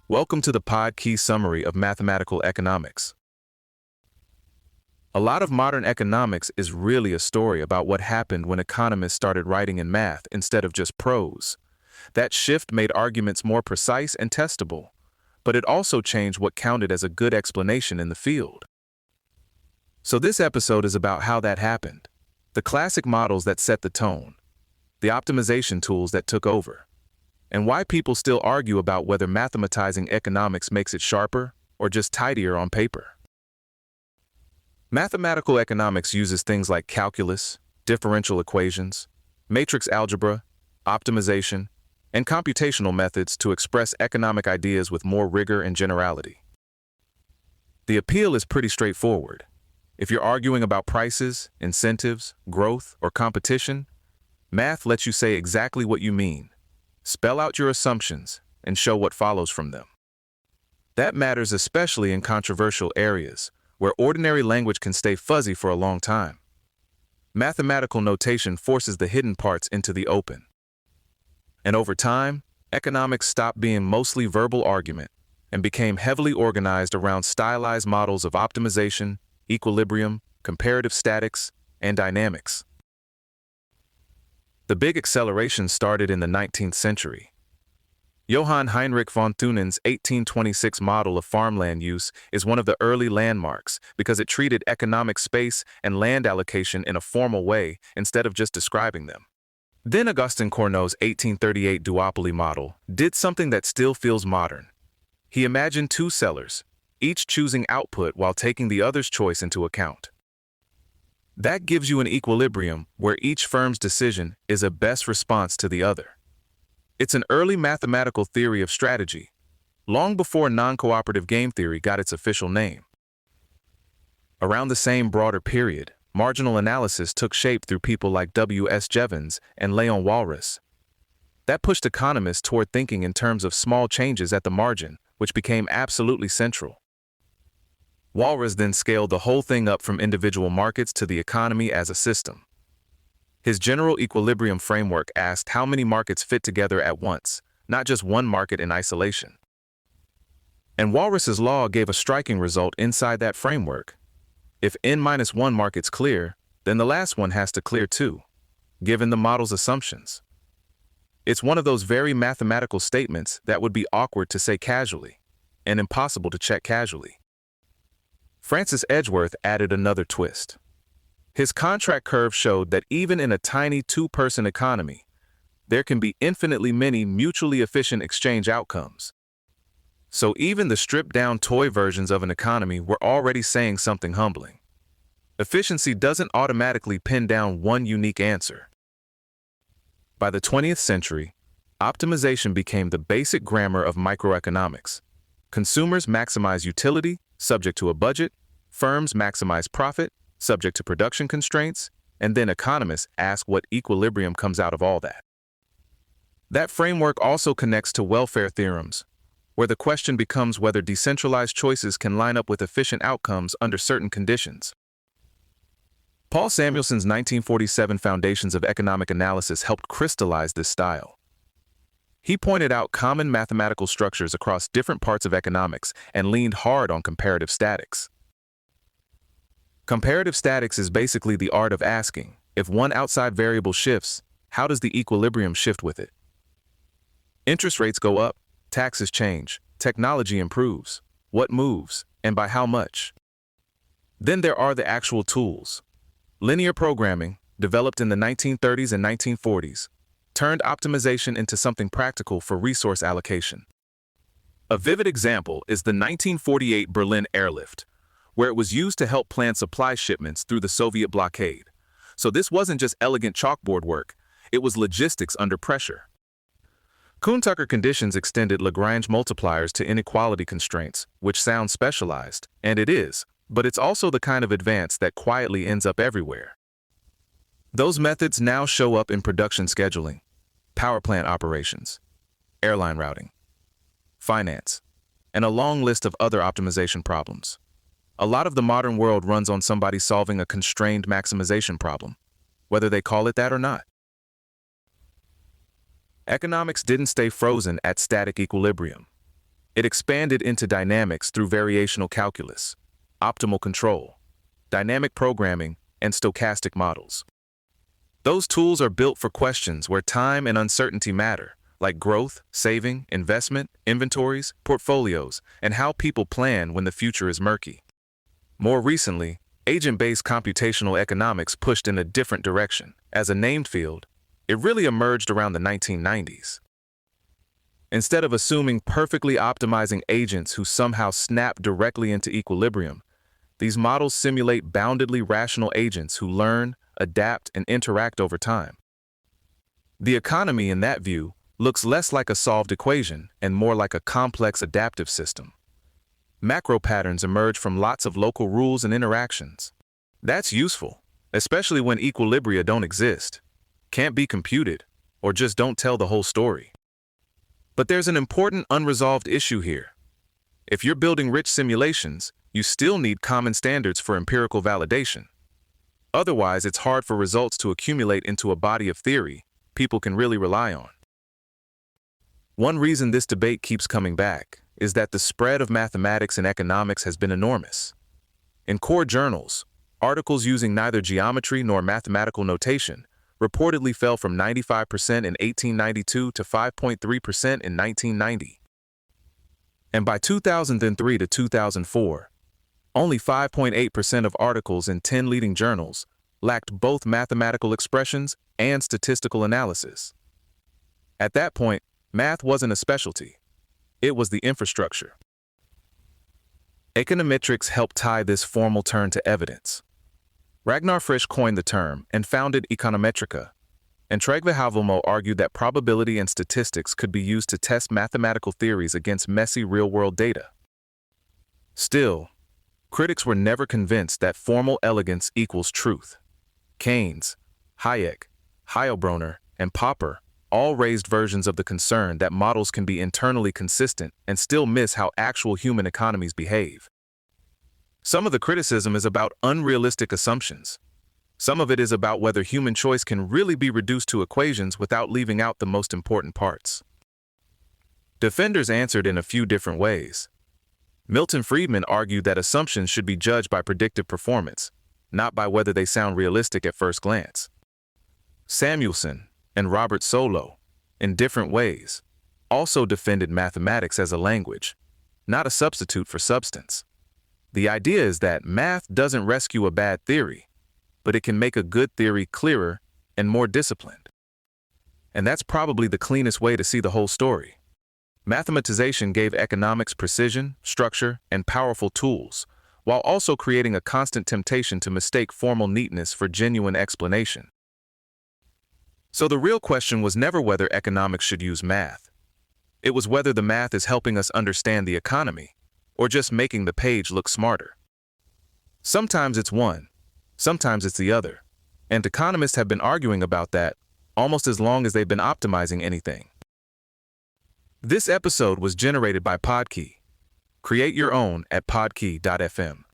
Welcome to the pod key summary of mathematical economics. A lot of modern economics is really a story about what happened when economists started writing in math instead of just prose. That shift made arguments more precise and testable, but it also changed what counted as a good explanation in the field. So this episode is about how that happened, the classic models that set the tone, the optimization tools that took over, and why people still argue about whether mathematizing economics makes it sharper or just tidier on paper. Mathematical economics uses things like calculus, differential equations, matrix algebra, optimization, and computational methods to express economic ideas with more rigor and generality. The appeal is pretty straightforward. If you're arguing about prices, incentives, growth, or competition, math lets you say exactly what you mean, spell out your assumptions, and show what follows from them. That matters especially in controversial areas, where ordinary language can stay fuzzy for a long time. Mathematical notation forces the hidden parts into the open. And over time, economics stopped being mostly verbal argument and became heavily organized around stylized models of optimization, equilibrium, comparative statics, and dynamics. The big acceleration started in the 19th century. Johann Heinrich von Thunen's 1826 model of farmland use is one of the early landmarks because it treated economic space and land allocation in a formal way instead of just describing them. Then Augustin Cournot's 1838 duopoly model did something that still feels modern. He imagined two sellers, each choosing output while taking the other's choice into account. That gives you an equilibrium where each firm's decision is a best response to the other. It's an early mathematical theory of strategy, long before non-cooperative game theory got its official name. Around the same broader period, marginal analysis took shape through people like W. S. Jevons and Leon Walras. That pushed economists toward thinking in terms of small changes at the margin, which became absolutely central. Walras then scaled the whole thing up from individual markets to the economy as a system. His general equilibrium framework asked how many markets fit together at once, not just one market in isolation. And Walras's law gave a striking result inside that framework. If n-1 markets clear, then the last one has to clear too, given the model's assumptions. It's one of those very mathematical statements that would be awkward to say casually, and impossible to check casually. Francis Edgeworth added another twist. His contract curve showed that even in a tiny two-person economy, there can be infinitely many mutually efficient exchange outcomes. So even the stripped-down toy versions of an economy were already saying something humbling. Efficiency doesn't automatically pin down one unique answer. By the 20th century, optimization became the basic grammar of microeconomics. Consumers maximize utility, subject to a budget, firms maximize profit, subject to production constraints, and then economists ask what equilibrium comes out of all that. That framework also connects to welfare theorems, where the question becomes whether decentralized choices can line up with efficient outcomes under certain conditions. Paul Samuelson's 1947 Foundations of Economic Analysis helped crystallize this style. He pointed out common mathematical structures across different parts of economics and leaned hard on comparative statics. Comparative statics is basically the art of asking, if one outside variable shifts, how does the equilibrium shift with it? Interest rates go up, taxes change, technology improves, what moves, and by how much? Then there are the actual tools. Linear programming, developed in the 1930s and 1940s, turned optimization into something practical for resource allocation. A vivid example is the 1948 Berlin airlift, where it was used to help plan supply shipments through the Soviet blockade. So this wasn't just elegant chalkboard work, it was logistics under pressure. Kuhn-Tucker conditions extended Lagrange multipliers to inequality constraints, which sounds specialized, and it is, but it's also the kind of advance that quietly ends up everywhere. Those methods now show up in production scheduling, power plant operations, airline routing, finance, and a long list of other optimization problems. A lot of the modern world runs on somebody solving a constrained maximization problem, whether they call it that or not. Economics didn't stay frozen at static equilibrium. It expanded into dynamics through variational calculus, optimal control, dynamic programming, and stochastic models. Those tools are built for questions where time and uncertainty matter, like growth, saving, investment, inventories, portfolios, and how people plan when the future is murky. More recently, agent-based computational economics pushed in a different direction. As a named field, it really emerged around the 1990s. Instead of assuming perfectly optimizing agents who somehow snap directly into equilibrium, these models simulate boundedly rational agents who learn, adapt, and interact over time. The economy, in that view, looks less like a solved equation and more like a complex adaptive system. Macro patterns emerge from lots of local rules and interactions. That's useful, especially when equilibria don't exist, can't be computed, or just don't tell the whole story. But there's an important unresolved issue here. If you're building rich simulations, you still need common standards for empirical validation. Otherwise, it's hard for results to accumulate into a body of theory people can really rely on. One reason this debate keeps coming back is that the spread of mathematics and economics has been enormous. In core journals, articles using neither geometry nor mathematical notation reportedly fell from 95% in 1892 to 5.3% in 1990. And by 2003 to 2004, only 5.8% of articles in 10 leading journals lacked both mathematical expressions and statistical analysis. At that point, math wasn't a specialty. It was the infrastructure. Econometrics helped tie this formal turn to evidence. Ragnar Frisch coined the term and founded Econometrica, and Tryggve Havelmo argued that probability and statistics could be used to test mathematical theories against messy real-world data. Still, critics were never convinced that formal elegance equals truth. Keynes, Hayek, Heilbronner, and Popper all raised versions of the concern that models can be internally consistent and still miss how actual human economies behave. Some of the criticism is about unrealistic assumptions. Some of it is about whether human choice can really be reduced to equations without leaving out the most important parts. Defenders answered in a few different ways. Milton Friedman argued that assumptions should be judged by predictive performance, not by whether they sound realistic at first glance. Samuelson and Robert Solow, in different ways, also defended mathematics as a language, not a substitute for substance. The idea is that math doesn't rescue a bad theory, but it can make a good theory clearer and more disciplined. And that's probably the cleanest way to see the whole story. Mathematization gave economics precision, structure, and powerful tools, while also creating a constant temptation to mistake formal neatness for genuine explanation. So the real question was never whether economics should use math. It was whether the math is helping us understand the economy, or just making the page look smarter. Sometimes it's one, sometimes it's the other, and economists have been arguing about that almost as long as they've been optimizing anything. This episode was generated by Podkey. Create your own at podkey.fm.